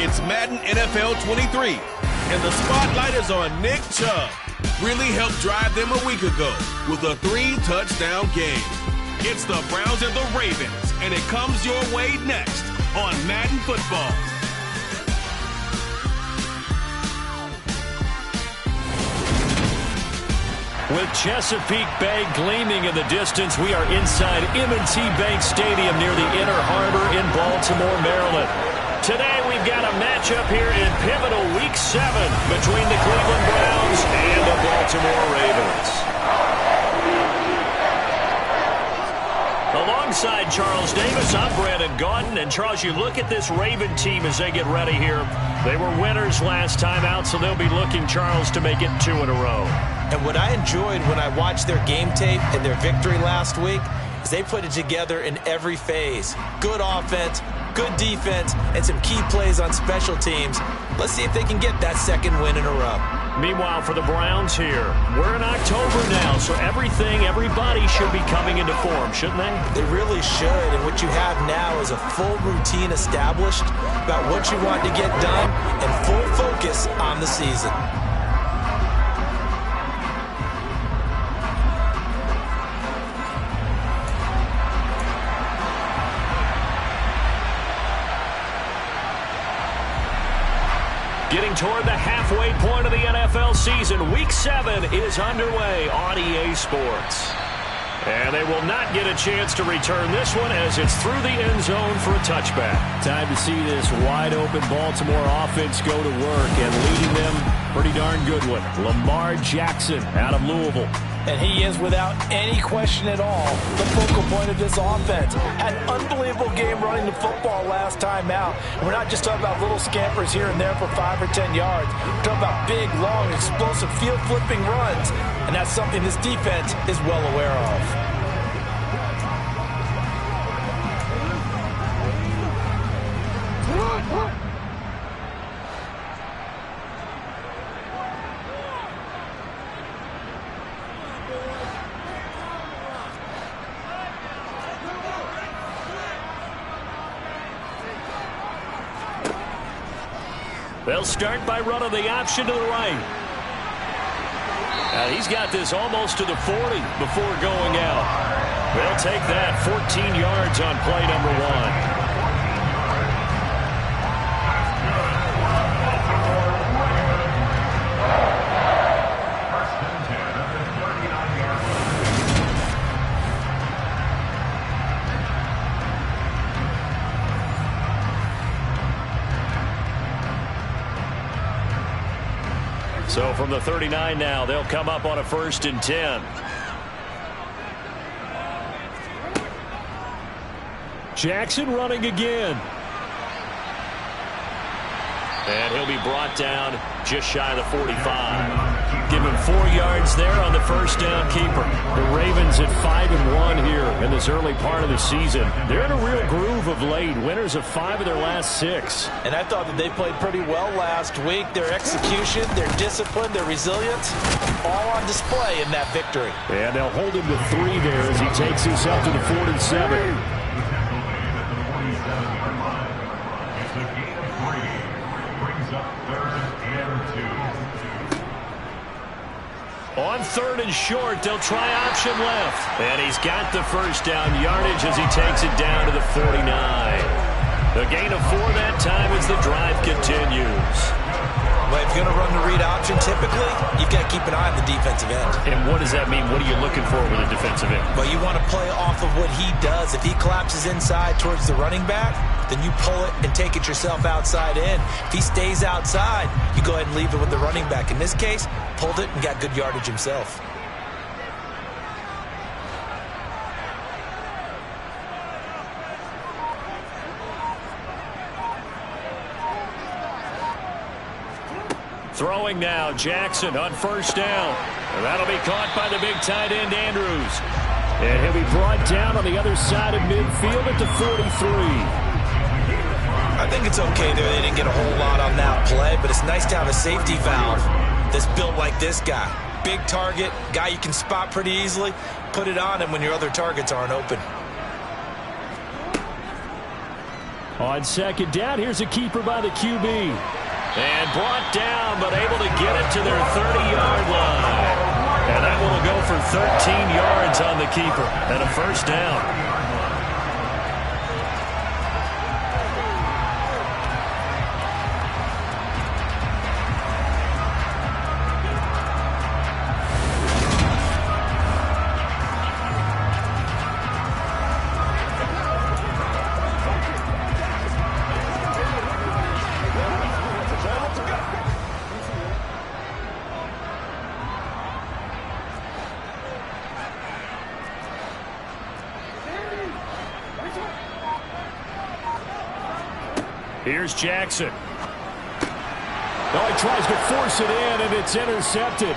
It's Madden NFL 23, and the spotlight is on Nick Chubb. Really helped drive them a week ago with a 3-touchdown game. It's the Browns and the Ravens, and it comes your way next on Madden Football. With Chesapeake Bay gleaming in the distance, we are inside M&T Bank Stadium near the Inner Harbor in Baltimore, Maryland. Today we've got a matchup here in pivotal Week 7 between the Cleveland Browns and the Baltimore Ravens. Alongside Charles Davis, I'm Brandon Gaudin. And Charles, you look at this Raven team as they get ready here. They were winners last time out, so they'll be looking, Charles, to make it 2 in a row. And what I enjoyed when I watched their game tape and their victory last week is they put it together in every phase. Good offense, good defense, and some key plays on special teams. Let's see if they can get that second win in a row. Meanwhile, for the Browns here, we're in October now, so everybody should be coming into form, shouldn't they? They really should, and what you have now is a full routine established about what you want to get done and full focus on the season. Getting toward the halfway point of the NFL season, Week 7 is underway on EA Sports. And they will not get a chance to return this one as it's through the end zone for a touchback. Time to see this wide-open Baltimore offense go to work, and leading them, pretty darn good one, Lamar Jackson out of Louisville. And he is, without any question at all, the focal point of this offense. Had an unbelievable game running the football last time out. And we're not just talking about little scampers here and there for 5 or 10 yards. We're talking about big, long, explosive, field-flipping runs. And that's something this defense is well aware of. They'll start by running the option to the right. Now he's got this almost to the 40 before going out. They'll take that 14 yards on play number 1. So from the 39 now, they'll come up on a 1st and 10. Jackson running again. And he'll be brought down just shy of the 45. Give him 4 yards there on the first down keeper. The Ravens at 5-1 here in this early part of the season. They're in a real groove of late. Winners of 5 of their last 6. And I thought that they played pretty well last week. Their execution, their discipline, their resilience, all on display in that victory. And they'll hold him to 3 there as he takes us up to the 47. On 3rd and short, they'll try option left. And he's got the first down yardage as he takes it down to the 49. The gain of 4 that time as the drive continues. Well, if you're going to run the read option, typically, you've got to keep an eye on the defensive end. And what does that mean? What are you looking for with a defensive end? Well, you want to play off of what he does. If he collapses inside towards the running back, then you pull it and take it yourself outside in. If he stays outside, you go ahead and leave it with the running back. In this case, pulled it and got good yardage himself. Throwing now, Jackson on 1st down. And that'll be caught by the big tight end, Andrews. And he'll be brought down on the other side of midfield at the 43. I think it's okay there. They didn't get a whole lot on that play, but it's nice to have a safety valve that's built like this guy. Big target, guy you can spot pretty easily. Put it on him when your other targets aren't open. On second down, here's a keeper by the QB. And brought down, but able to get it to their 30-yard line. And that one will go for 13 yards on the keeper and a first down. Here's Jackson. Oh, he tries to force it in, and it's intercepted.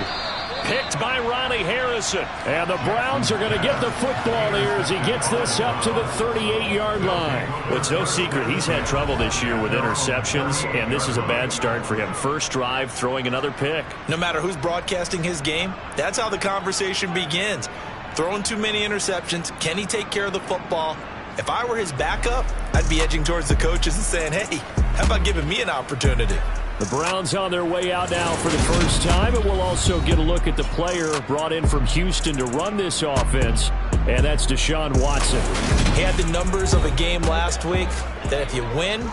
Picked by Ronnie Harrison. And the Browns are going to get the football here as he gets this up to the 38-yard line. Well, it's no secret he's had trouble this year with interceptions, and this is a bad start for him. First drive, throwing another pick. No matter who's broadcasting his game, that's how the conversation begins. Throwing too many interceptions. Can he take care of the football? If I were his backup, I'd be edging towards the coaches and saying, hey, how about giving me an opportunity? The Browns on their way out now for the first time, and we'll also get a look at the player brought in from Houston to run this offense, and that's Deshaun Watson. He had the numbers of a game last week that if you win,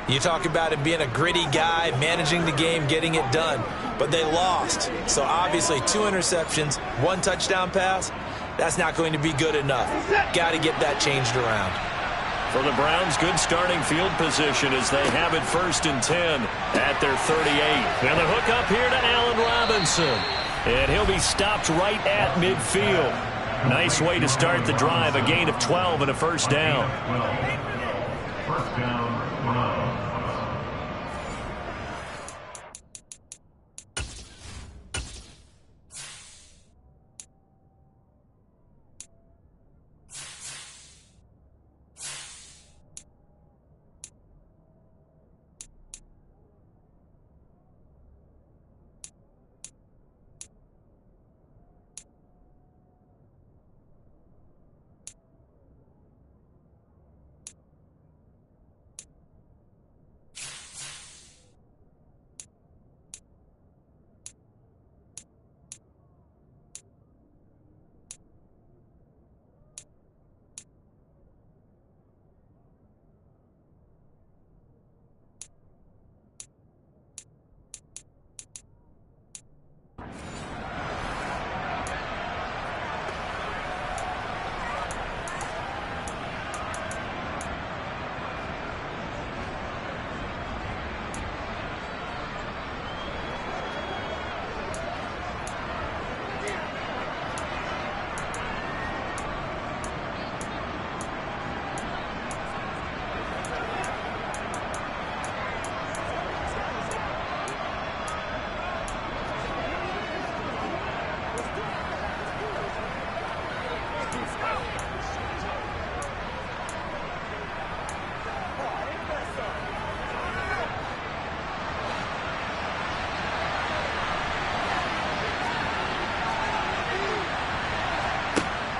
you talk about him being a gritty guy, managing the game, getting it done. But they lost. So obviously 2 interceptions, 1 touchdown pass. That's not going to be good enough. Got to get that changed around. For the Browns, good starting field position as they have it 1st and 10 at their 38. And the hook up here to Allen Robinson. And he'll be stopped right at midfield. Nice way to start the drive. A gain of 12 and a first down. First down,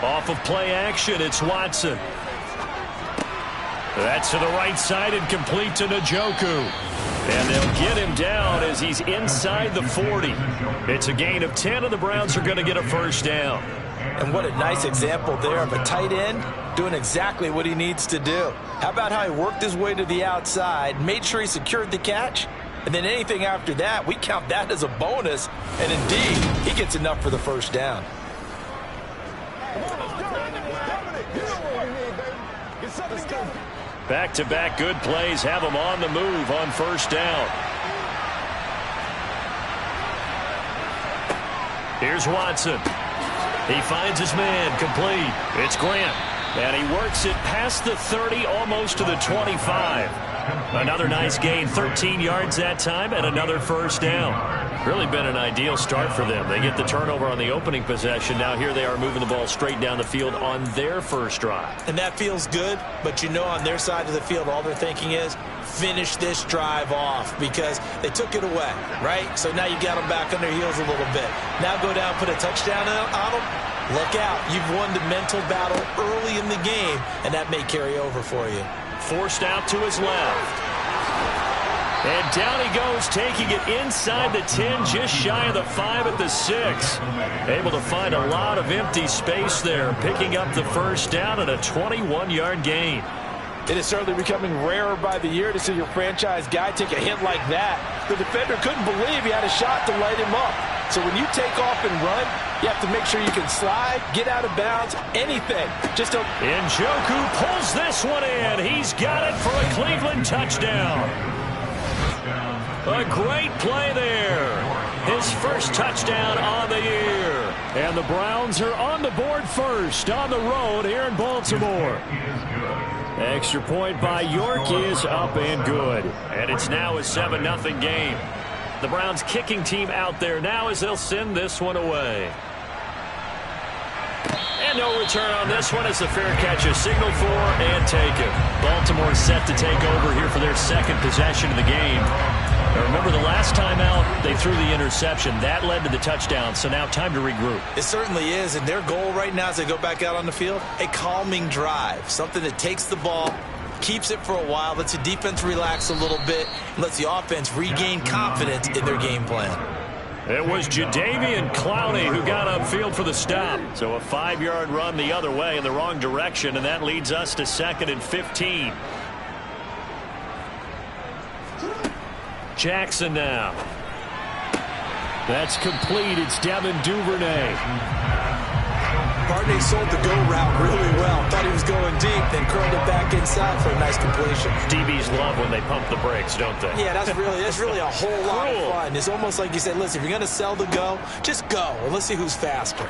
Off of play action, it's Watson. That's to the right side and complete to Njoku. And they'll get him down as he's inside the 40. It's a gain of 10, and the Browns are going to get a first down. And what a nice example there of a tight end doing exactly what he needs to do. How about how he worked his way to the outside, made sure he secured the catch, and then anything after that, we count that as a bonus. And indeed, he gets enough for the first down. Back-to-back good plays have him on the move on first down. Here's Watson. He finds his man, complete. It's Grant. And he works it past the 30, almost to the 25. Another nice gain, 13 yards that time, and another first down. Really been an ideal start for them. They get the turnover on the opening possession. Now here they are moving the ball straight down the field on their first drive. And that feels good, but you know on their side of the field, all they're thinking is, finish this drive off because they took it away, right? So now you got them back on their heels a little bit. Now go down, put a touchdown on them. Look out. You've won the mental battle early in the game, and that may carry over for you. forced out to his left. And down he goes, taking it inside the 10, just shy of the 5 at the 6. Able to find a lot of empty space there, picking up the first down and a 21-yard gain. It is certainly becoming rarer by the year to see your franchise guy take a hit like that. The defender couldn't believe he had a shot to light him up. So when you take off and run, you have to make sure you can slide, get out of bounds, anything. Just don't. Njoku pulls this one in. He's got it for a Cleveland touchdown. A great play there. His first touchdown on the year. And the Browns are on the board first on the road here in Baltimore. Extra point by York is up and good. And it's now a 7-0 game. The Browns kicking team out there now as they'll send this one away. And no return on this one as the fair catch is signaled for and taken. Baltimore set to take over here for their second possession of the game. Now remember, the last time out, they threw the interception. That led to the touchdown, so now time to regroup. It certainly is, and their goal right now as they go back out on the field, a calming drive, something that takes the ball, keeps it for a while, lets the defense relax a little bit, and lets the offense regain confidence in their game plan. It was Jadeveon Clowney who got upfield for the stop. So a 5-yard run the other way in the wrong direction, and that leads us to 2nd and 15. Jackson now. That's complete. It's Devin Duvernay. Barney sold the go route really well. Thought he was going deep, then curled it back inside for a nice completion. DBs love when they pump the brakes, don't they? Yeah, that's really a whole lot of fun. It's almost like you said, listen, if you're going to sell the go, just go, and let's see who's faster.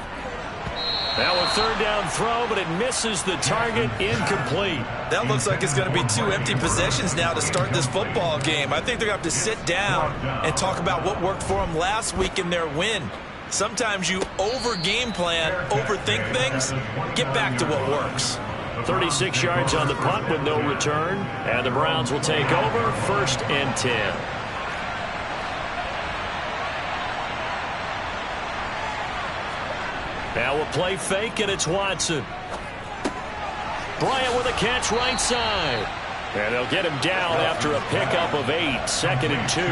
Now a 3rd down throw, but it misses the target, incomplete. That looks like it's going to be 2 empty possessions now to start this football game. I think they're going to have to sit down and talk about what worked for them last week in their win. Sometimes you over-game plan, overthink things, get back to what works. 36 yards on the punt with no return, and the Browns will take over 1st and 10. Now a play fake, and it's Watson. Bryant with a catch right side. And they'll get him down after a pickup of 8, 2nd and 2.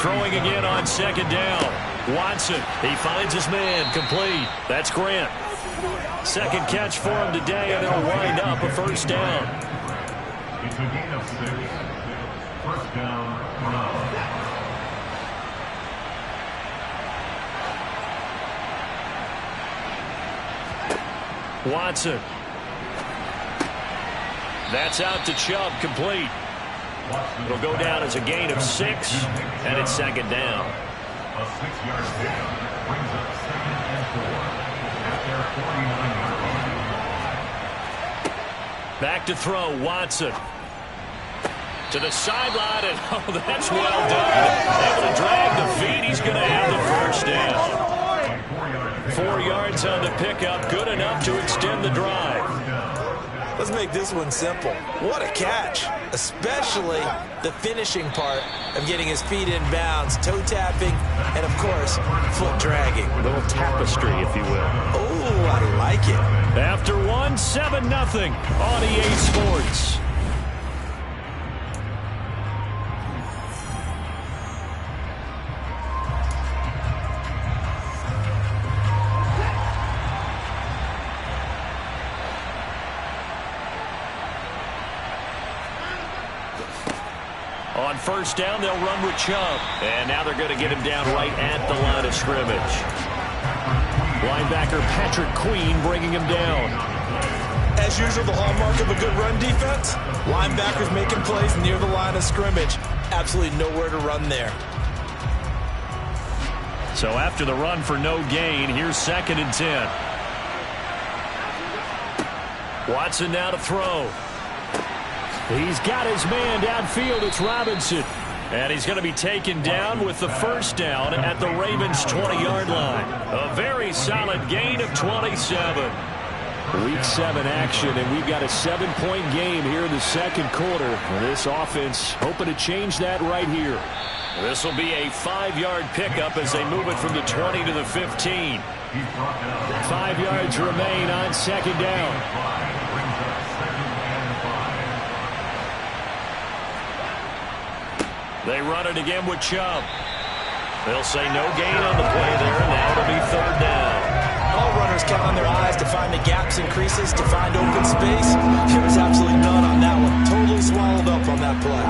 Throwing again on 2nd down. Watson, he finds his man, complete. That's Grant. 2nd catch for him today, and he'll wind up a 1st down. It's a gain of 6. 1st down, run. Watson. That's out to Chubb, complete. It'll go down as a gain of 6, and it's 2nd down. A 6-yard gain brings up 2nd and 4 at their 49-yard line. Back to throw, Watson. To the sideline, and oh, that's well done. Able to drag the feet. He's going to have the 1st down. 4 yards on the pickup, good enough to extend the drive. Let's make this one simple. What a catch, especially the finishing part of getting his feet in bounds, toe tapping, and of course, foot dragging. A little tapestry, if you will. Oh, I like it. After 1, 7-0 on EA Sports. On 1st down, they'll run with Chubb. And now they're going to get him down right at the line of scrimmage. Linebacker Patrick Queen bringing him down. As usual, the hallmark of a good run defense, linebackers making plays near the line of scrimmage. Absolutely nowhere to run there. So after the run for no gain, here's 2nd and 10. Watson now to throw. He's got his man downfield. It's Robinson. And he's going to be taken down with the 1st down at the Ravens' 20-yard line. A very solid gain of 27. Week 7 action, and we've got a 7-point game here in the second quarter. And this offense hoping to change that right here. This will be a 5-yard pickup as they move it from the 20 to the 15. 5 yards remain on second down. They run it again with Chubb. They'll say no gain on the play there. Now it'll be third down. All runners count on their eyes to find the gaps and creases, to find open space. There was absolutely none on that one. Totally swallowed up on that play.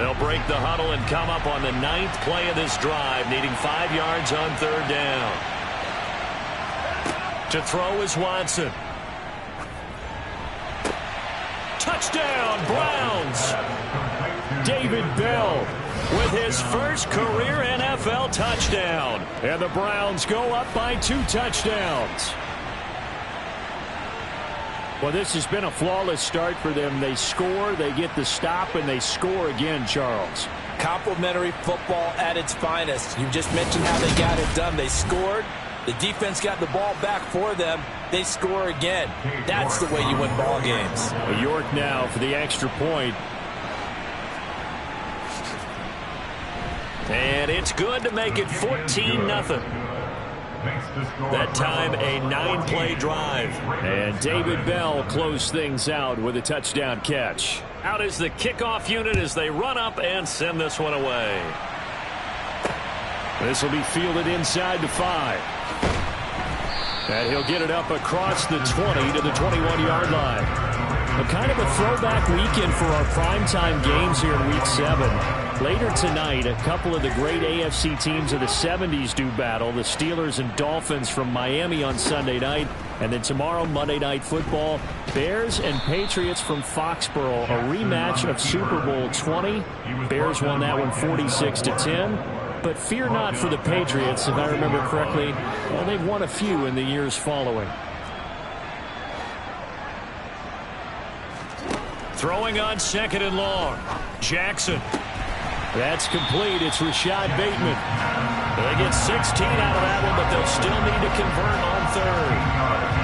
They'll break the huddle and come up on the 9th play of this drive, needing 5 yards on third down. To throw is Watson. Touchdown, Browns! David Bell with his first career NFL touchdown. And the Browns go up by 2 touchdowns. Well, this has been a flawless start for them. They score, they get the stop, and they score again, Charles. Complimentary football at its finest. You just mentioned how they got it done. They scored. The defense got the ball back for them. They score again. That's the way you win ball games. York now for the extra point. And it's good to make it 14-0. That time a 9-play drive. And David Bell closed things out with a touchdown catch. Out is the kickoff unit as they run up and send this one away. This will be fielded inside the 5. And he'll get it up across the 20 to the 21-yard line. Kind of a throwback weekend for our primetime games here in Week 7. Later tonight, a couple of the great AFC teams of the 70s do battle. The Steelers and Dolphins from Miami on Sunday night. And then tomorrow, Monday Night Football, Bears and Patriots from Foxborough. A rematch of Super Bowl 20. Bears won that one 46-10. But fear not for the Patriots, if I remember correctly. Well, they've won a few in the years following. Throwing on 2nd and long. Jackson. That's complete. It's Rashad Bateman. They get 16 out of that one, but they'll still need to convert on 3rd.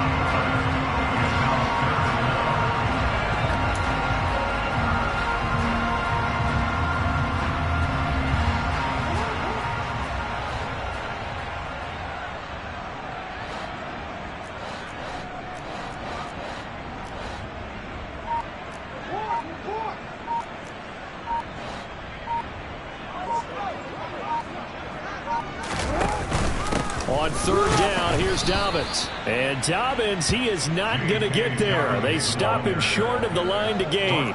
On 3rd down, here's Dobbins. And Dobbins, he is not going to get there. They stop him short of the line to gain.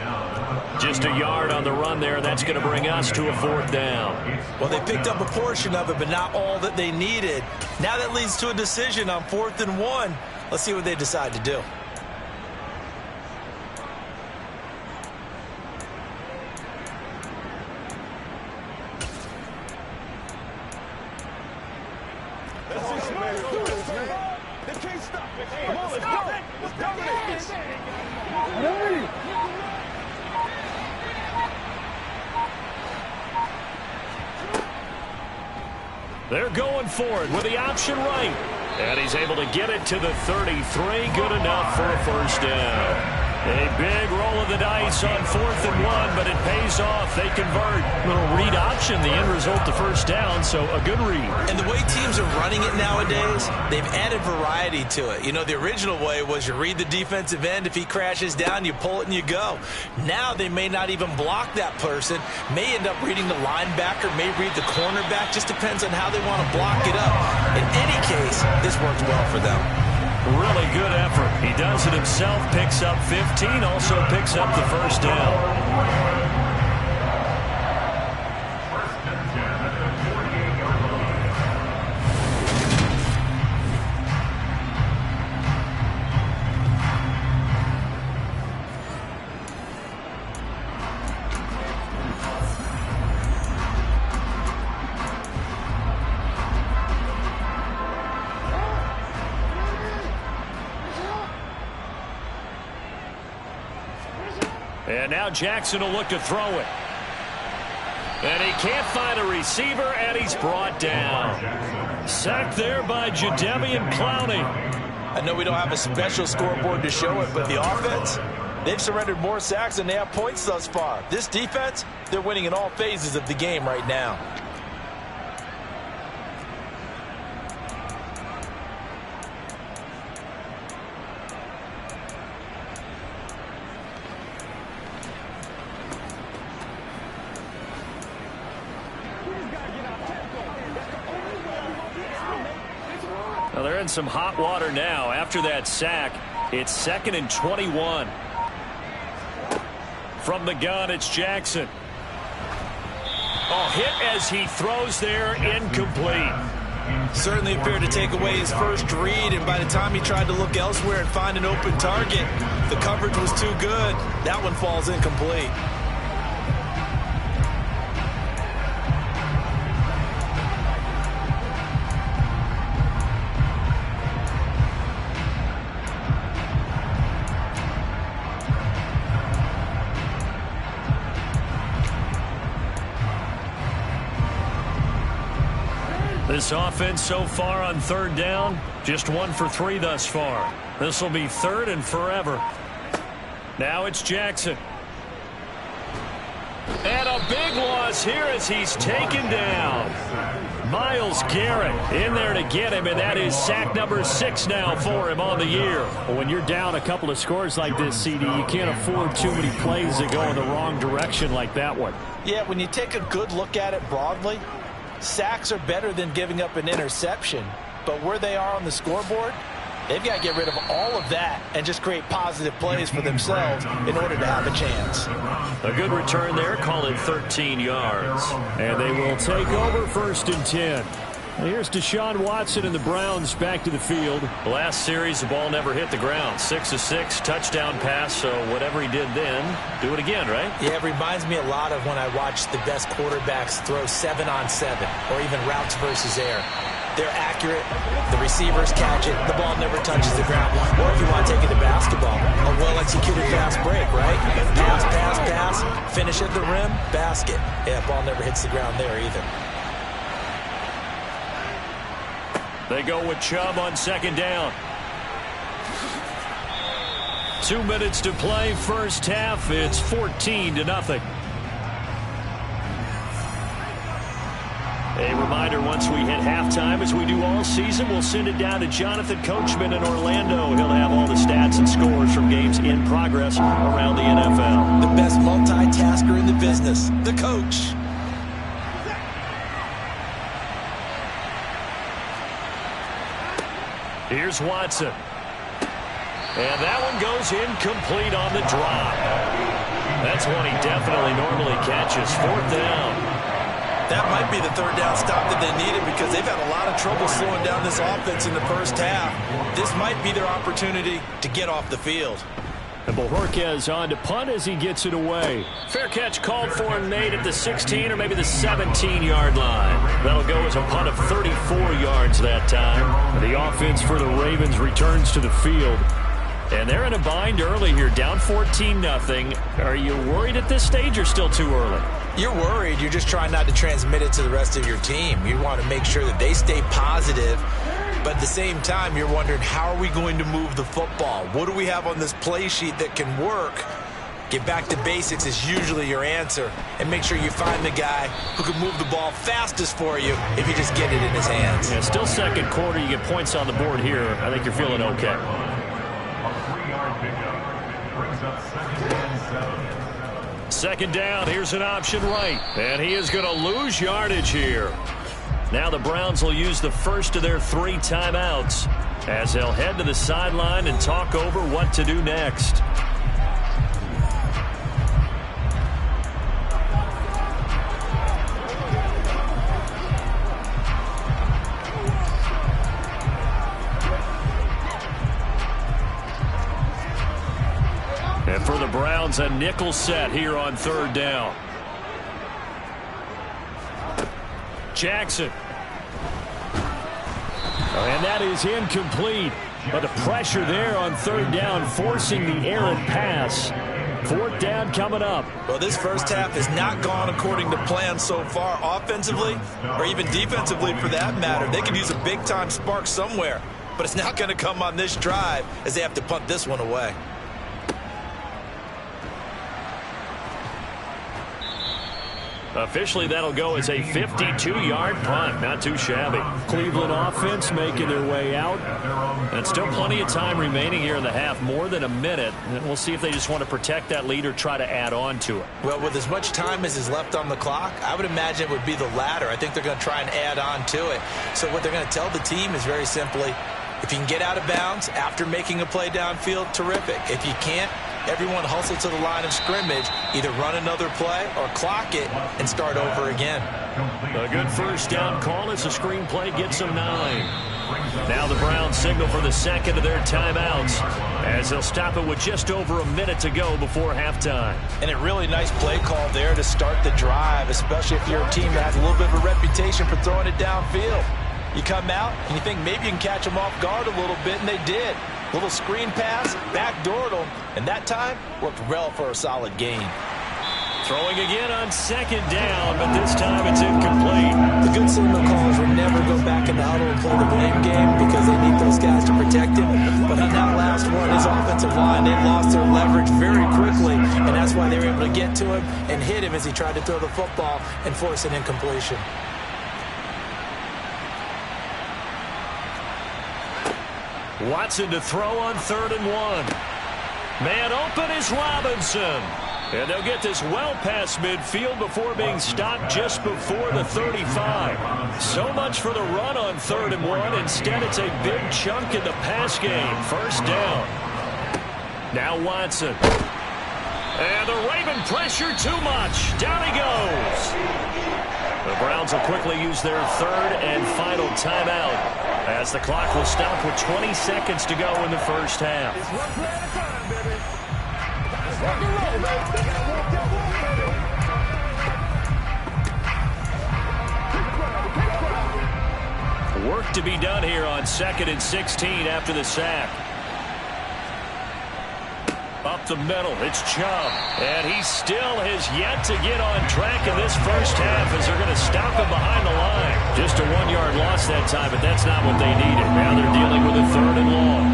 Just a yard on the run there. That's going to bring us to a 4th down. Well, they picked up a portion of it, but not all that they needed. Now that leads to a decision on 4th and 1. Let's see what they decide to do. They're going for it with the option right. And he's able to get it to the 33. Good enough for a 1st down. A big roll of the dice on 4th and 1, but it pays off. They convert. Little read option, the end result, the 1st down, so a good read. And the way teams are running it nowadays, they've added variety to it. You know, the original way was you read the defensive end. If he crashes down, you pull it and you go. Now they may not even block that person, may end up reading the linebacker, may read the cornerback. Just depends on how they want to block it up. In any case, this works well for them. Really good effort. He does it himself, picks up 15, also picks up the 1st down. And now Jackson will look to throw it. And he can't find a receiver, and he's brought down. Sacked there by Jadeveon Clowney. I know we don't have a special scoreboard to show it, but the offense, they've surrendered more sacks than they have points thus far. This defense, they're winning in all phases of the game right now. Well, they're in some hot water now. After that sack, it's 2nd and 21. From the gun, it's Jackson. Oh, hit as he throws there, incomplete. Certainly appeared to take away his first read, and by the time he tried to look elsewhere and find an open target, the coverage was too good. That one falls incomplete. This offense so far on 3rd down, just 1 for 3 thus far. This will be 3rd and forever. Now it's Jackson. And a big loss here as he's taken down. Myles Garrett in there to get him, and that is sack number 6 now for him on the year. Well, when you're down a couple of scores like this, CD, you can't afford too many plays that go in the wrong direction like that one. Yeah, when you take a good look at it broadly, sacks are better than giving up an interception. But where they are on the scoreboard, they've got to get rid of all of that and just create positive plays for themselves in order to have a chance. A good return there, call it 13 yards. And they will take over 1st and 10. Here's Deshaun Watson and the Browns back to the field. Last series, the ball never hit the ground. 6 of 6, touchdown pass, so whatever he did then, do it again, right? Yeah, it reminds me a lot of when I watch the best quarterbacks throw 7-on-7 or even routes versus air. They're accurate, the receivers catch it, the ball never touches the ground. Or if you want to take it to basketball, a well-executed fast break, right? Pass, pass, pass, finish at the rim, basket. Yeah, ball never hits the ground there either. They go with Chubb on 2nd down. 2 minutes to play, first half. It's 14-0. A reminder, once we hit halftime, as we do all season, we'll send it down to Jonathan Coachman in Orlando. He'll have all the stats and scores from games in progress around the NFL. The best multitasker in the business, the coach. Here's Watson. And that one goes incomplete on the drop. That's one he definitely normally catches. 4th down. That might be the 3rd down stop that they needed because they've had a lot of trouble slowing down this offense in the first half. This might be their opportunity to get off the field. And Bojorquez on to punt as he gets it away. Fair catch called for and made at the 16 or maybe the 17-yard line. That'll go as a punt of 34 yards that time. The offense for the Ravens returns to the field. And they're in a bind early here, down 14-0. Are you worried at this stage or still too early? You're worried. You're just trying not to transmit it to the rest of your team. You want to make sure that they stay positive. But at the same time, you're wondering, how are we going to move the football? What do we have on this play sheet that can work? Get back to basics is usually your answer. And make sure you find the guy who can move the ball fastest for you if you just get it in his hands. Yeah, still 2nd quarter. You get points on the board here. I think you're feeling okay. A 3-yard pickup brings up 2nd and 7. 2nd down. Here's an option right. And he is going to lose yardage here. Now the Browns will use the first of their 3 timeouts as they'll head to the sideline and talk over what to do next. And for the Browns, a nickel set here on 3rd down. Jackson. And that is incomplete. But the pressure there on 3rd down, forcing the errant pass. 4th down coming up. Well, this first half has not gone according to plan so far offensively or even defensively for that matter. They could use a big-time spark somewhere, but it's not going to come on this drive as they have to punt this one away. Officially, that'll go as a 52-yard punt. Not too shabby. Cleveland offense making their way out. And still plenty of time remaining here in the half, more than a minute. And we'll see if they just want to protect that lead or try to add on to it. Well, with as much time as is left on the clock, I would imagine it would be the latter. I think they're going to try and add on to it. So what they're going to tell the team is very simply, if you can get out of bounds after making a play downfield, terrific. If you can't, everyone hustle to the line of scrimmage, either run another play or clock it and start over again. A good first down call as the screen play gets them 9. Now the Browns signal for the second of their timeouts as they'll stop it with just over a minute to go before halftime. And a really nice play call there to start the drive, especially if you're a team that has a little bit of a reputation for throwing it downfield. You come out and you think maybe you can catch them off guard a little bit, and they did. Little screen pass, backdoored them, and that time worked well for a solid gain. Throwing again on 2nd down, but this time it's incomplete. The good signal callers will never go back in the huddle and play the blame game because they need those guys to protect him. But on that last one, his offensive line, they lost their leverage very quickly, and that's why they were able to get to him and hit him as he tried to throw the football and force an incompletion. Watson to throw on 3rd and 1. Man open is Robinson. And they'll get this well past midfield before being stopped just before the 35. So much for the run on 3rd and 1. Instead, it's a big chunk in the pass game. 1st down. Now Watson. And the Raven pressure too much. Down he goes. The Browns will quickly use their 3rd and final timeout as the clock will stop with 20 seconds to go in the first half. Work to be done here on 2nd and 16 after the sack. Up the middle, it's Chubb. And he still has yet to get on track in this first half as they're going to stop him behind the line. Just a 1-yard loss that time, but that's not what they needed. Now they're dealing with a 3rd and long.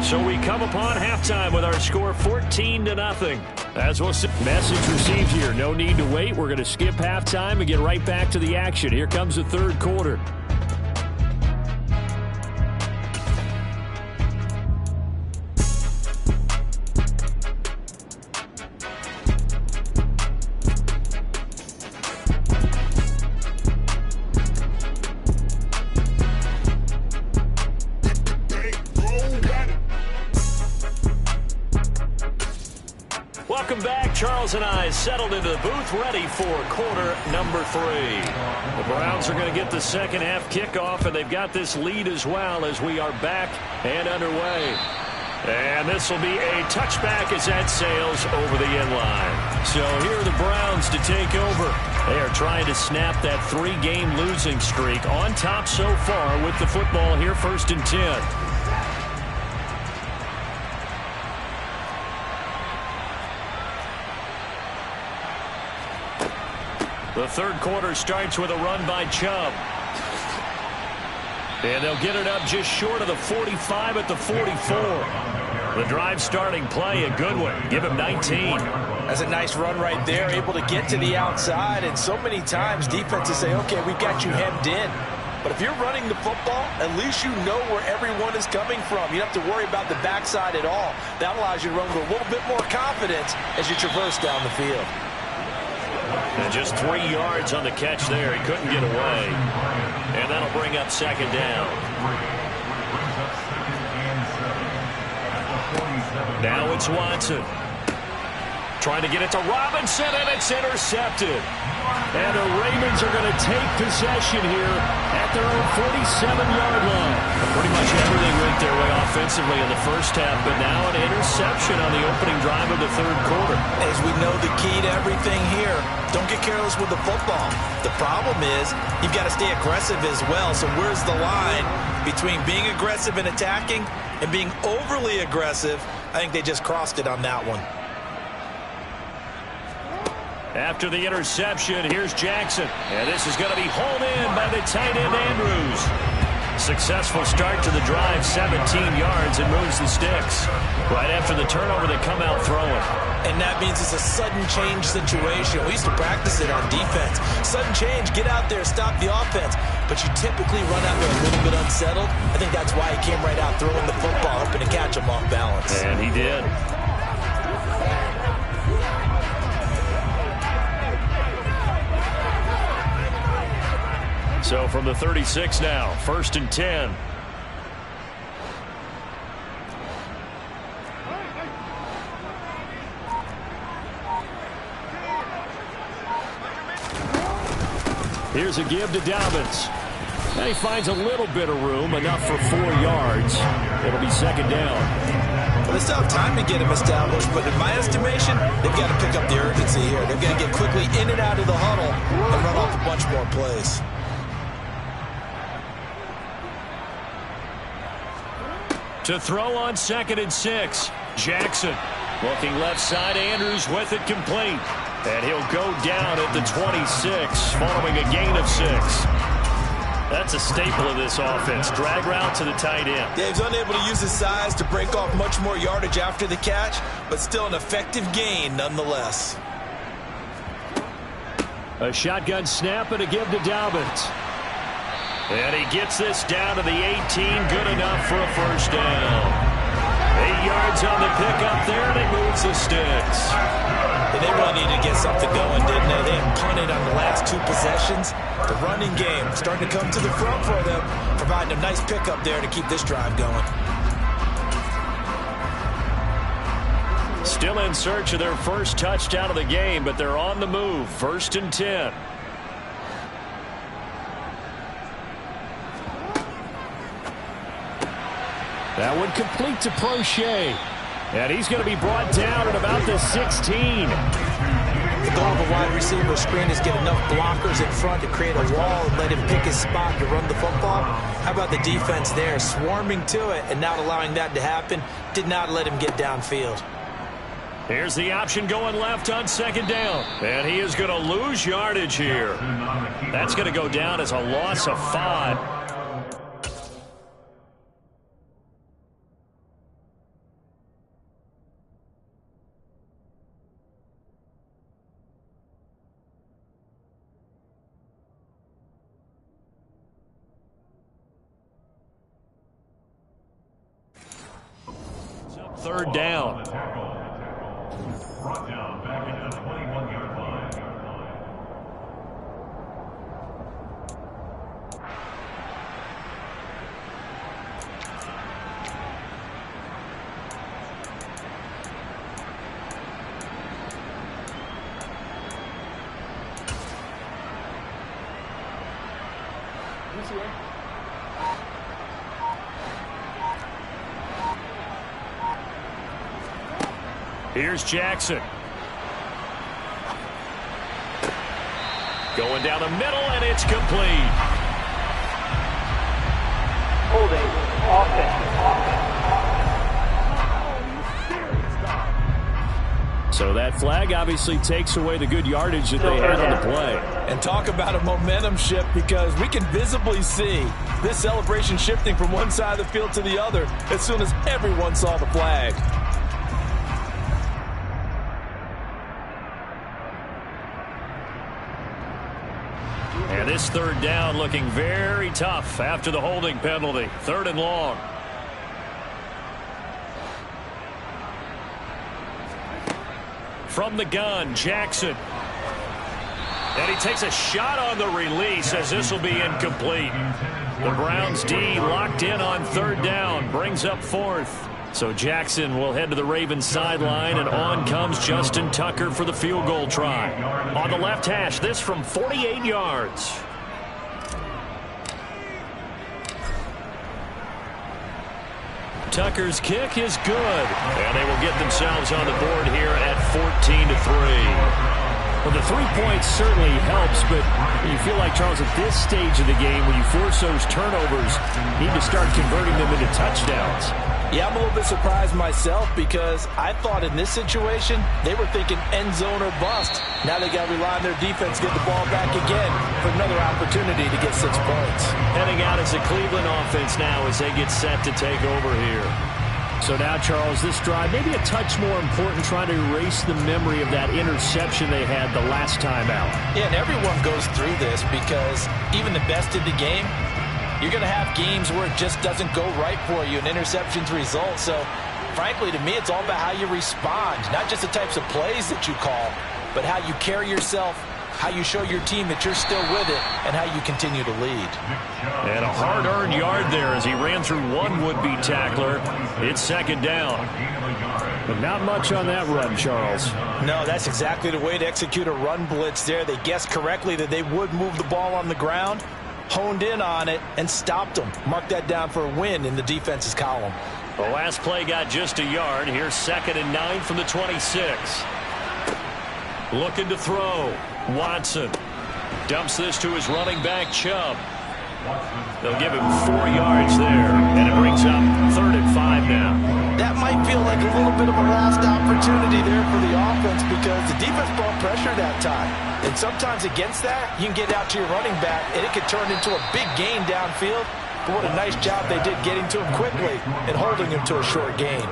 So we come upon halftime with our score 14-0. As we'll see, message received here. No need to wait. We're going to skip halftime and get right back to the action. Here comes the 3rd quarter. Welcome back. Charles and I settled into the booth ready for quarter number 3. The Browns are going to get the second half kickoff, and they've got this lead as well as we are back and underway. And this will be a touchback as that sails over the end line. So here are the Browns to take over. They are trying to snap that 3-game losing streak on top so far with the football here, 1st and 10. The 3rd quarter starts with a run by Chubb. And they'll get it up just short of the 45 at the 44. The drive starting play, a good one. Give him 19. That's a nice run right there, able to get to the outside. And so many times defenses say, okay, we got you hemmed in. But if you're running the football, at least you know where everyone is coming from. You don't have to worry about the backside at all. That allows you to run with a little bit more confidence as you traverse down the field. And just 3 yards on the catch there. He couldn't get away. And that'll bring up 2nd down. Now it's Watson. Trying to get it to Robinson, and it's intercepted. And the Ravens are going to take possession here at their own 47-yard line. Pretty much everything went their way offensively in the first half, but now an interception on the opening drive of the third quarter. As we know, the key to everything here, don't get careless with the football. The problem is you've got to stay aggressive as well. So where's the line between being aggressive and attacking and being overly aggressive? I think they just crossed it on that one. After the interception, here's Jackson. And this is going to be hauled in by the tight end, Andrews. Successful start to the drive, 17 yards, and moves the sticks. Right after the turnover, they come out throwing. And that means it's a sudden change situation. We used to practice it on defense. Sudden change, get out there, stop the offense. But you typically run out there a little bit unsettled. I think that's why he came right out throwing the football, hoping to catch him off balance. And he did. So from the 36 now, 1st and 10. Here's a give to Dobbins. And he finds a little bit of room, enough for 4 yards. It'll be 2nd down. Well, they still have time to get him established, but in my estimation, they've got to pick up the urgency here. They've got to get quickly in and out of the huddle and run off a bunch more plays. To throw on 2nd and 6. Jackson looking left side. Andrews with it complete. And he'll go down at the 26 following a gain of 6. That's a staple of this offense. Drag route to the tight end. Yeah, he's unable to use his size to break off much more yardage after the catch, but still an effective gain nonetheless. A shotgun snap and a give to Dobbins. And he gets this down to the 18. Good enough for a 1st down. 8 yards on the pickup there, and it moves the sticks. They really needed to get something going, didn't they? They have punted on the last 2 possessions. The running game starting to come to the front for them, providing a nice pickup there to keep this drive going. Still in search of their first touchdown of the game, but they're on the move. 1st and 10. That one complete to Prochet. And he's going to be brought down at about the 16. The goal of a wide receiver screen is get enough blockers in front to create a wall and let him pick his spot to run the football. How about the defense there, swarming to it and not allowing that to happen? Did not let him get downfield. Here's the option going left on 2nd down. And he is going to lose yardage here. That's going to go down as a loss of 5. Third down. Brought down back at the 21-yard line. Here's Jackson. Going down the middle, and it's complete. Holding offense. So that flag obviously takes away the good yardage that they had on the play. And talk about a momentum shift, because we can visibly see this celebration shifting from one side of the field to the other as soon as everyone saw the flag. And this 3rd down looking very tough after the holding penalty. 3rd and long. From the gun, Jackson. And he takes a shot on the release as this will be incomplete. The Browns D locked in on 3rd down. Brings up 4th. So Jackson will head to the Ravens sideline, and on comes Justin Tucker for the field goal try. On the left hash, this from 48 yards. Tucker's kick is good. And they will get themselves on the board here at 14-3. Well, the 3 points certainly helps, but you feel like, Charles, at this stage of the game, when you force those turnovers, you need to start converting them into touchdowns. Yeah, I'm a little bit surprised myself because I thought in this situation they were thinking end zone or bust. Now they got to rely on their defense to get the ball back again for another opportunity to get 6 points. Heading out as a Cleveland offense now as they get set to take over here. So now, Charles, this drive maybe a touch more important, trying to erase the memory of that interception they had the last time out. Yeah, and everyone goes through this because even the best in the game, you're going to have games where it just doesn't go right for you, and interceptions result. So, frankly, to me, it's all about how you respond, not just the types of plays that you call, but how you carry yourself, how you show your team that you're still with it, and how you continue to lead. And a hard-earned yard there as he ran through one would-be tackler. It's second down. But not much on that run, Charles. No, that's exactly the way to execute a run blitz there. They guessed correctly that they would move the ball on the ground, honed in on it, and stopped them. Mark that down for a win in the defense's column. The last play got just a yard. Here's 2nd and 9 from the 26. Looking to throw. Watson dumps this to his running back, Chubb. They'll give him 4 yards there, and it brings up 3rd and 5 now. That might feel like a little bit of a lost opportunity there for the offense because the defense brought pressure that time. And sometimes against that, you can get out to your running back, and it could turn into a big gain downfield. But what a nice job they did getting to him quickly and holding him to a short gain.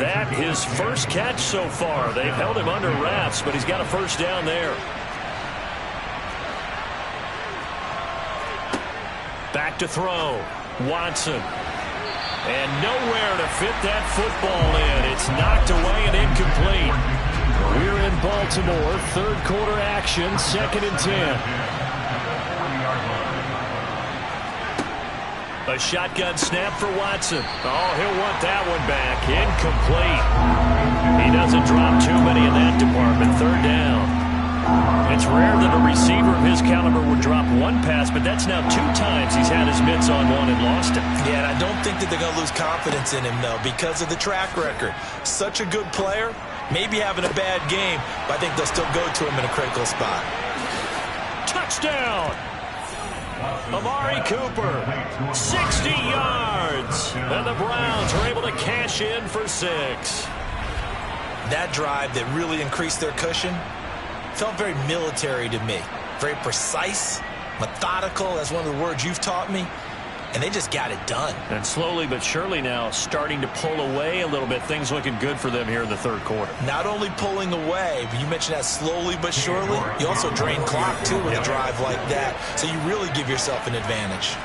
That his first catch so far. They've held him under wraps, but he's got a first down there. Back to throw. Watson. And nowhere to fit that football in. It's knocked away and incomplete. We're in Baltimore. 3rd quarter action. 2nd and 10. A shotgun snap for Watson. Oh, he'll want that one back. Incomplete. He doesn't drop too many in that department. 3rd down. It's rare that a receiver of his caliber would drop one pass, but that's now 2 times he's had his mitts on one and lost it. Yeah, and I don't think that they're going to lose confidence in him, though, because of the track record. Such a good player, maybe having a bad game, but I think they'll still go to him in a critical spot. Touchdown! Amari Cooper, 60 yards, and the Browns are able to cash in for 6. That drive that really increased their cushion felt very military to me. Very precise, methodical, that's one of the words you've taught me, and they just got it done. And slowly but surely now starting to pull away a little bit. Things looking good for them here in the 3rd quarter. Not only pulling away, but you mentioned that slowly but surely, you also drain clock too with a drive like that, so you really give yourself an advantage.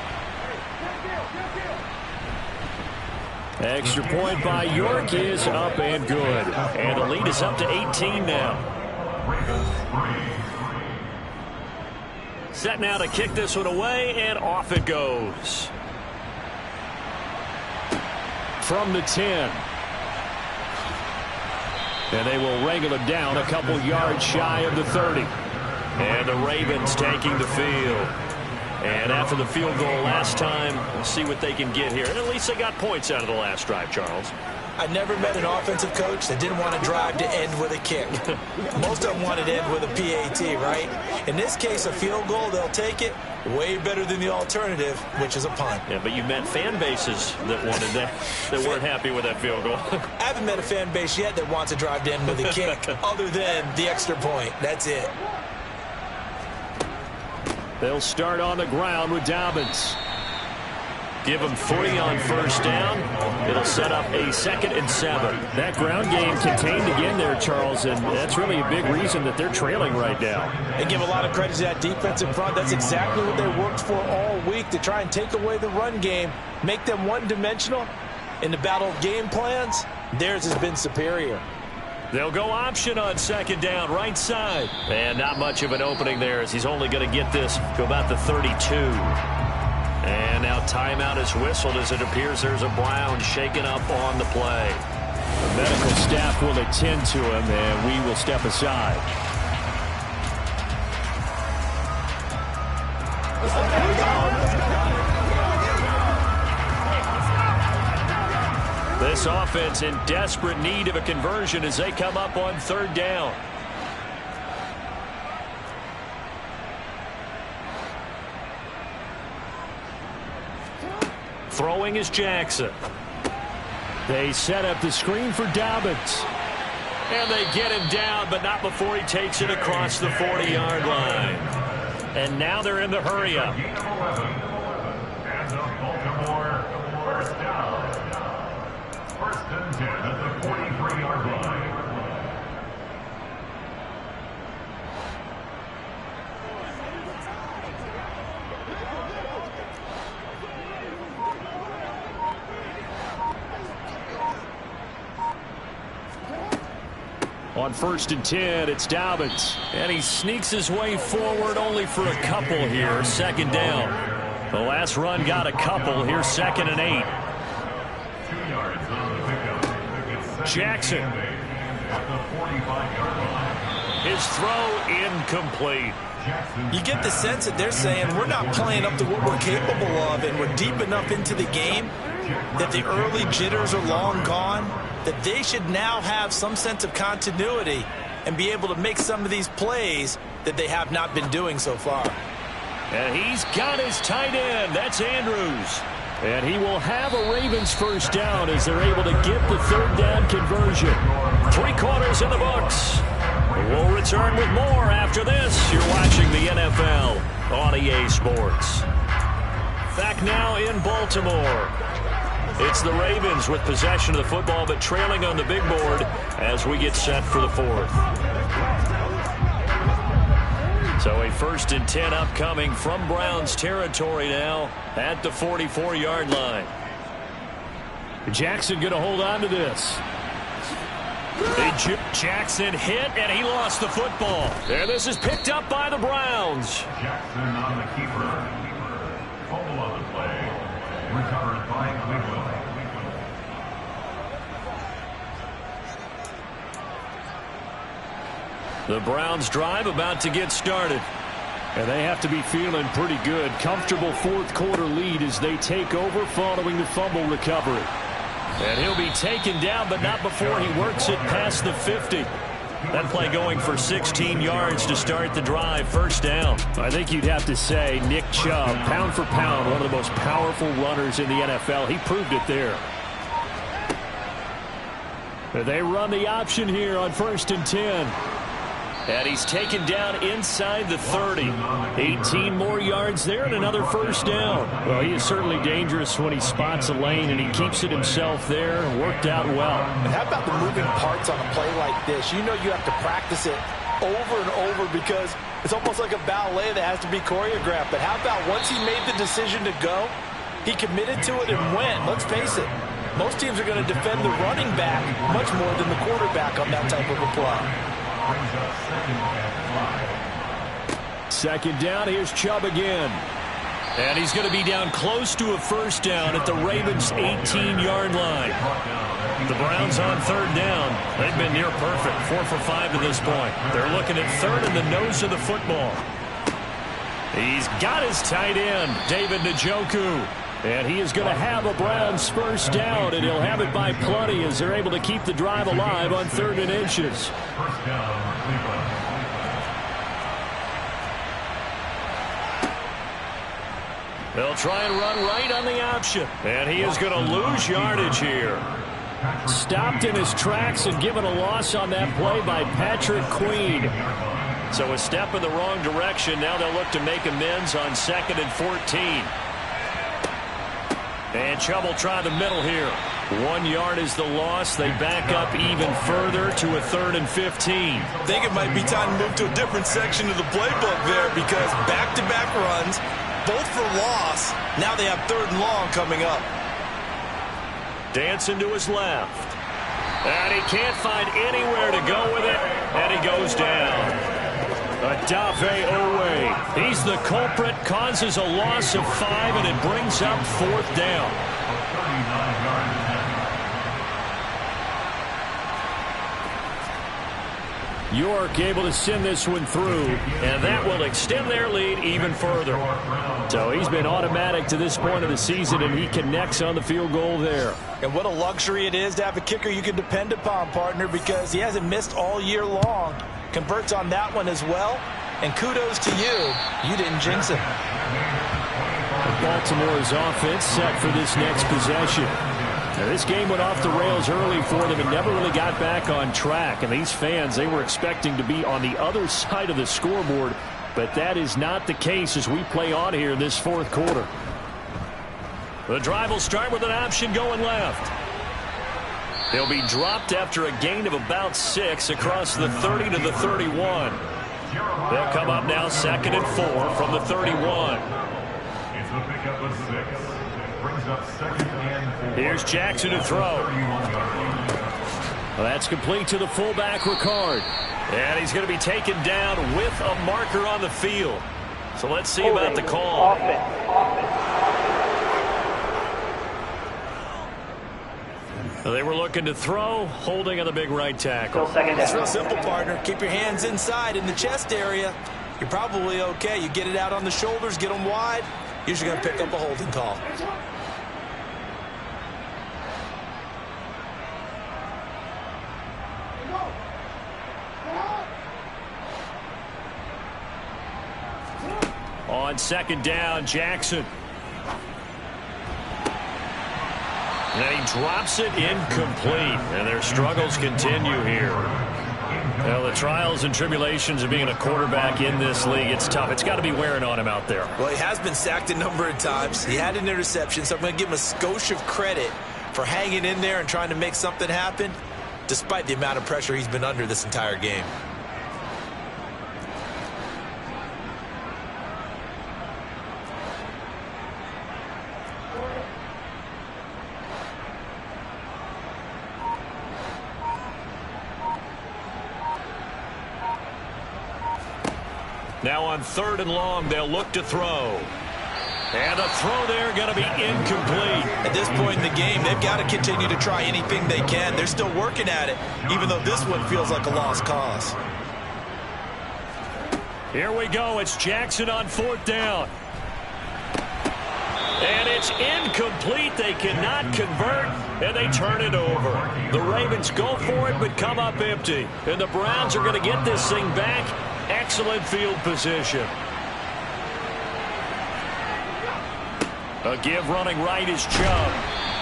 Extra point by York is up and good. And the lead is up to 18 now. Set now to kick this one away, and off it goes. From the 10. And they will wrangle him down a couple yards shy of the 30. And the Ravens taking the field. And after the field goal last time, we'll see what they can get here. And at least they got points out of the last drive, Charles. I never met an offensive coach that didn't want to drive to end with a kick. Most of them wanted to end with a PAT, right? In this case, a field goal, they'll take it. Way better than the alternative, which is a punt. Yeah, but you met fan bases that wanted that, that weren't happy with that field goal. I haven't met a fan base yet that wants to drive to end with a kick other than the extra point. That's it. They'll start on the ground with Dobbins. Give them 40 on first down. It'll set up a 2nd and 7. That ground game contained again there, Charles, and that's really a big reason that they're trailing right now. They give a lot of credit to that defense in front. That's exactly what they worked for all week, to try and take away the run game, make them one-dimensional. In the battle of game plans, theirs has been superior. They'll go option on 2nd down, right side. And not much of an opening there, as he's only going to get this to about the 32. And now timeout is whistled as it appears there's a Brown shaken up on the play. The medical staff will attend to him, and we will step aside. This offense in desperate need of a conversion as they come up on third down. Throwing is Jackson. They set up the screen for Dobbins. And they get him down, but not before he takes it across the 40-yard line. And now they're in the hurry-up. And the Baltimore first down. First and 10 at the 43-yard line. On first and 10, it's Dobbins. And he sneaks his way forward only for a couple here. Second down. The last run got a couple. Here's second and 8. 2 yards on the pickup. Jackson. At the 45-yard line. His throw incomplete. You get the sense that they're saying we're not playing up to what we're capable of, and we're deep enough into the game that the early jitters are long gone, that they should now have some sense of continuity and be able to make some of these plays that they have not been doing so far. And he's got his tight end. That's Andrews. And he will have a Ravens first down as they're able to get the third down conversion. 3 quarters in the books. We'll return with more after this. You're watching the NFL on EA Sports. Back now in Baltimore. It's the Ravens with possession of the football, but trailing on the big board as we get set for the fourth. So a first and 10 upcoming from Browns territory now at the 44-yard line. Jackson going to hold on to this. Jackson hit, and he lost the football. And this is picked up by the Browns. Jackson on the keeper. Fumble on the play. Recovered by Cleveland. The Browns drive about to get started. And they have to be feeling pretty good. Comfortable fourth quarter lead as they take over following the fumble recovery. And he'll be taken down, but not before he works it past the 50. That play going for 16 yards to start the drive. First down. I think you'd have to say Nick Chubb, pound for pound, one of the most powerful runners in the NFL. He proved it there. They run the option here on first and 10. And he's taken down inside the 30. 18 more yards there and another first down. Well, he is certainly dangerous when he spots a lane, and he keeps it himself there. Worked out well. And how about the moving parts on a play like this? You know you have to practice it over and over because it's almost like a ballet that has to be choreographed. But how about once he made the decision to go, he committed to it and went. Let's face it, most teams are going to defend the running back much more than the quarterback on that type of a play. Second down, here's Chubb again. And he's going to be down close to a first down at the Ravens' 18-yard line. The Browns on third down. They've been near perfect, 4 for 5 to this point. They're looking at third in the nose of the football. He's got his tight end, David Njoku. And he is going to have a Browns first down, and he'll have it by plenty as they're able to keep the drive alive on 3rd and inches. First down, Cleveland. They'll try and run right on the option. And he is going to lose yardage here. Stopped in his tracks and given a loss on that play by Patrick Queen. So a step in the wrong direction. Now they'll look to make amends on 2nd and 14. And Chubb will try the middle here. 1 yard is the loss. They back up even further to a 3rd and 15. I think it might be time to move to a different section of the playbook there because back-to-back runs, both for loss. Now they have 3rd and long coming up. Dancing to his left. And he can't find anywhere to go with it. And he goes down. Adave Owe. He's the culprit, causes a loss of 5, and it brings up 4th down. York able to send this one through, and that will extend their lead even further. So he's been automatic to this point of the season, and he connects on the field goal there. And what a luxury it is to have a kicker you can depend upon, partner, because he hasn't missed all year long. Converts on that one as well, and kudos to you. You didn't jinx him. Baltimore's offense set for this next possession. Now, this game went off the rails early for them and never really got back on track. And these fans, they were expecting to be on the other side of the scoreboard, but that is not the case as we play on here in this fourth quarter. The drive will start with an option going left. They'll be dropped after a gain of about 6 across the 30 to the 31. They'll come up now 2nd and 4 from the 31. It's the pickup of 6. Brings up 2nd and 4. Here's Jackson to throw. Well, that's complete to the fullback, Ricard. And he's going to be taken down with a marker on the field. So let's see about the call. They were looking to throw, holding on the big right tackle. It's real simple, partner. Keep your hands inside in the chest area. You're probably okay. You get it out on the shoulders, get them wide. Usually going to pick up a holding call. On 2nd down, Jackson. And then he drops it incomplete. And their struggles continue here. Well, the trials and tribulations of being a quarterback in this league, it's tough. It's got to be wearing on him out there. Well, he has been sacked a number of times. He had an interception, so I'm going to give him a skosh of credit for hanging in there and trying to make something happen, despite the amount of pressure he's been under this entire game. Now on 3rd and long, they'll look to throw. And a throw there going to be incomplete. At this point in the game, they've got to continue to try anything they can. They're still working at it, even though this one feels like a lost cause. Here we go. It's Jackson on 4th down. And it's incomplete. They cannot convert, and they turn it over. The Ravens go for it, but come up empty. And the Browns are going to get this thing back. Excellent field position. A give running right is Chubb.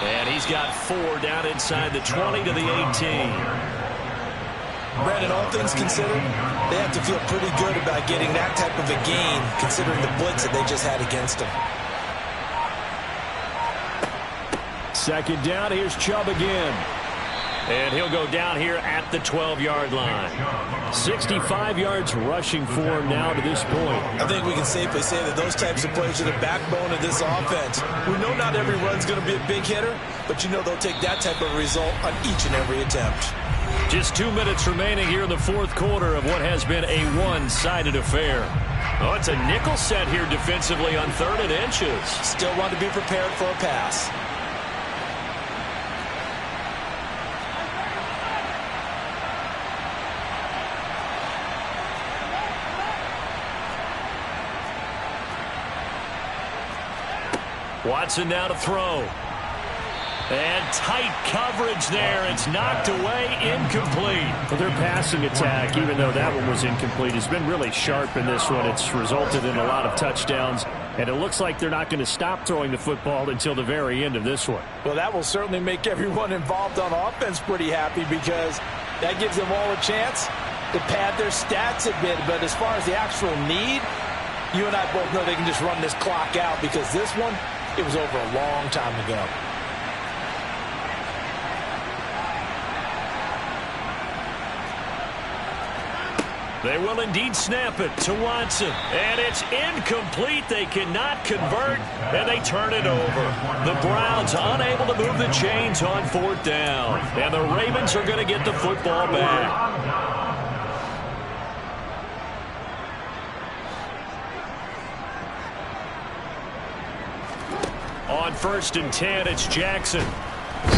And he's got 4 down inside the 20 to the 18. Brandon, all things considered, they have to feel pretty good about getting that type of a gain, considering the blitz that they just had against them. 2nd down, here's Chubb again. And he'll go down here at the 12-yard line. 65 yards rushing for him now to this point. I think we can safely say that those types of plays are the backbone of this offense. We know not every run's going to be a big hitter, but you know they'll take that type of result on each and every attempt. Just 2 minutes remaining here in the fourth quarter of what has been a one-sided affair. Oh, it's a nickel set here defensively on 3rd and inches. Still want to be prepared for a pass. Watson now to throw. And tight coverage there. It's knocked away, incomplete. Well, their passing attack, even though that one was incomplete, has been really sharp in this one. It's resulted in a lot of touchdowns, and it looks like they're not going to stop throwing the football until the very end of this one. Well, that will certainly make everyone involved on offense pretty happy, because that gives them all a chance to pad their stats a bit. But as far as the actual need, you and I both know they can just run this clock out, because this one, it was over a long time ago. They will indeed snap it to Watson. And it's incomplete. They cannot convert, and they turn it over. The Browns unable to move the chains on 4th down. And the Ravens are going to get the football back. On 1st and 10, it's Jackson.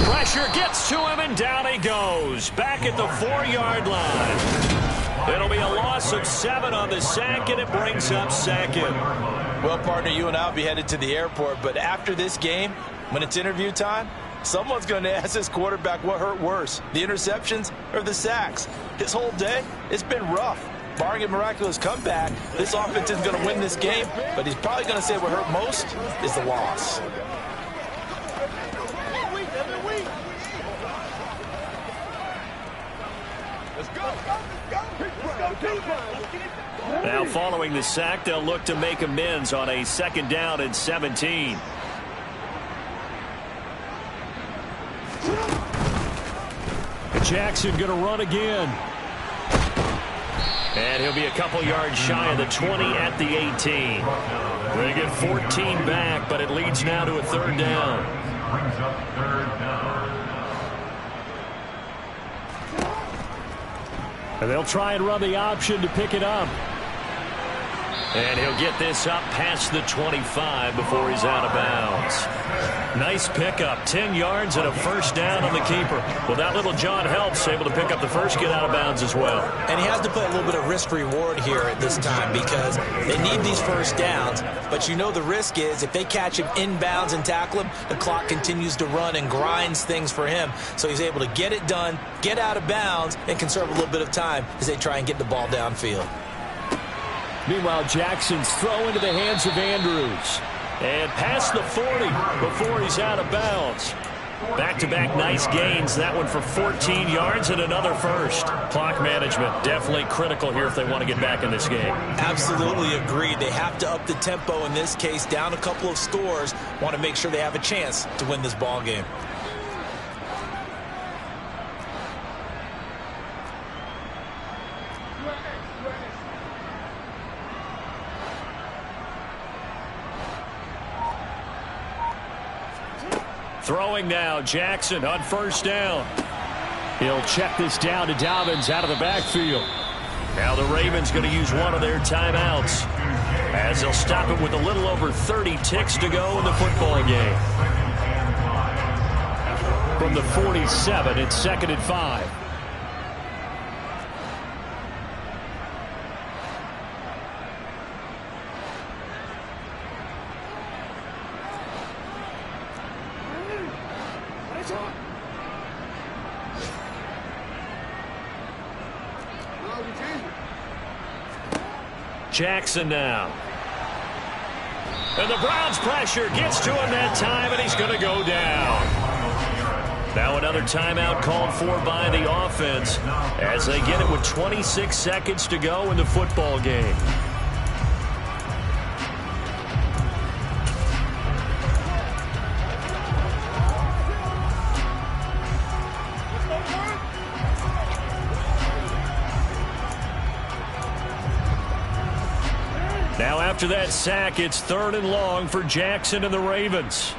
Pressure gets to him, and down he goes. Back at the 4-yard line. It'll be a loss of 7 on the sack, and it brings up second. Well, partner, you and I will be headed to the airport, but after this game, when it's interview time, someone's going to ask this quarterback what hurt worse, the interceptions or the sacks. His whole day, it's been rough. Barring a miraculous comeback, this offense isn't going to win this game, but he's probably going to say what hurt most is the loss. Now following the sack, they'll look to make amends on a 2nd down and 17. Jackson going to run again. And he'll be a couple yards shy of the 20 at the 18. They get 14 back, but it leads now to a 3rd down. Brings up 3rd down. And they'll try and run the option to pick it up. And he'll get this up past the 25 before he's out of bounds. Nice pickup, 10 yards and a 1st down on the keeper. Well, that little John helps, able to pick up the first, get out of bounds as well. And he has to play a little bit of risk-reward here at this time because they need these 1st downs. But you know the risk is if they catch him inbounds and tackle him, the clock continues to run and grinds things for him. So he's able to get it done, get out of bounds, and conserve a little bit of time as they try and get the ball downfield. Meanwhile, Jackson's throw into the hands of Andrews. And past the 40 before he's out of bounds. Back-to-back nice gains. That one for 14 yards and another first. Clock management definitely critical here if they want to get back in this game. Absolutely agreed. They have to up the tempo in this case, down a couple of scores. Want to make sure they have a chance to win this ball game. Throwing now, Jackson on 1st down. He'll check this down to Dobbins out of the backfield. Now the Ravens going to use one of their timeouts as they'll stop it with a little over 30 ticks to go in the football game. From the 47, it's 2nd and 5. Jackson now. And the Browns pressure gets to him that time, and he's going to go down. Now another timeout called for by the offense as they get it with 26 seconds to go in the football game. Now after that sack, it's 3rd and long for Jackson and the Ravens.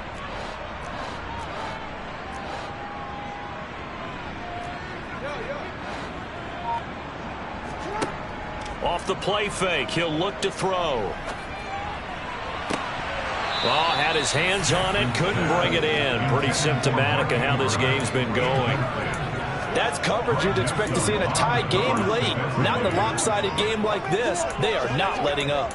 Off the play fake, he'll look to throw. Oh, had his hands on it, couldn't bring it in. Pretty symptomatic of how this game's been going. That's coverage you'd expect to see in a tie game late. Not in a lopsided game like this. They are not letting up.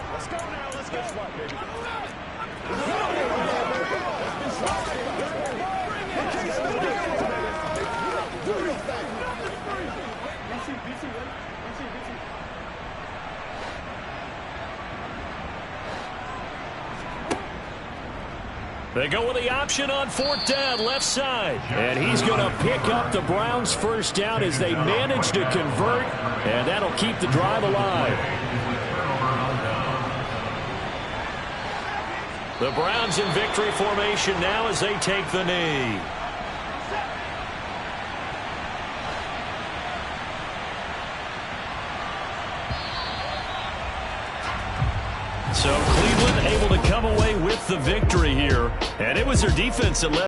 They go with the option on 4th down, left side. And he's going to pick up the Browns' 1st down as they manage to convert, and that'll keep the drive alive. The Browns in victory formation now as they take the knee. So Cleveland able to come away with the victory here, and it was their defense that led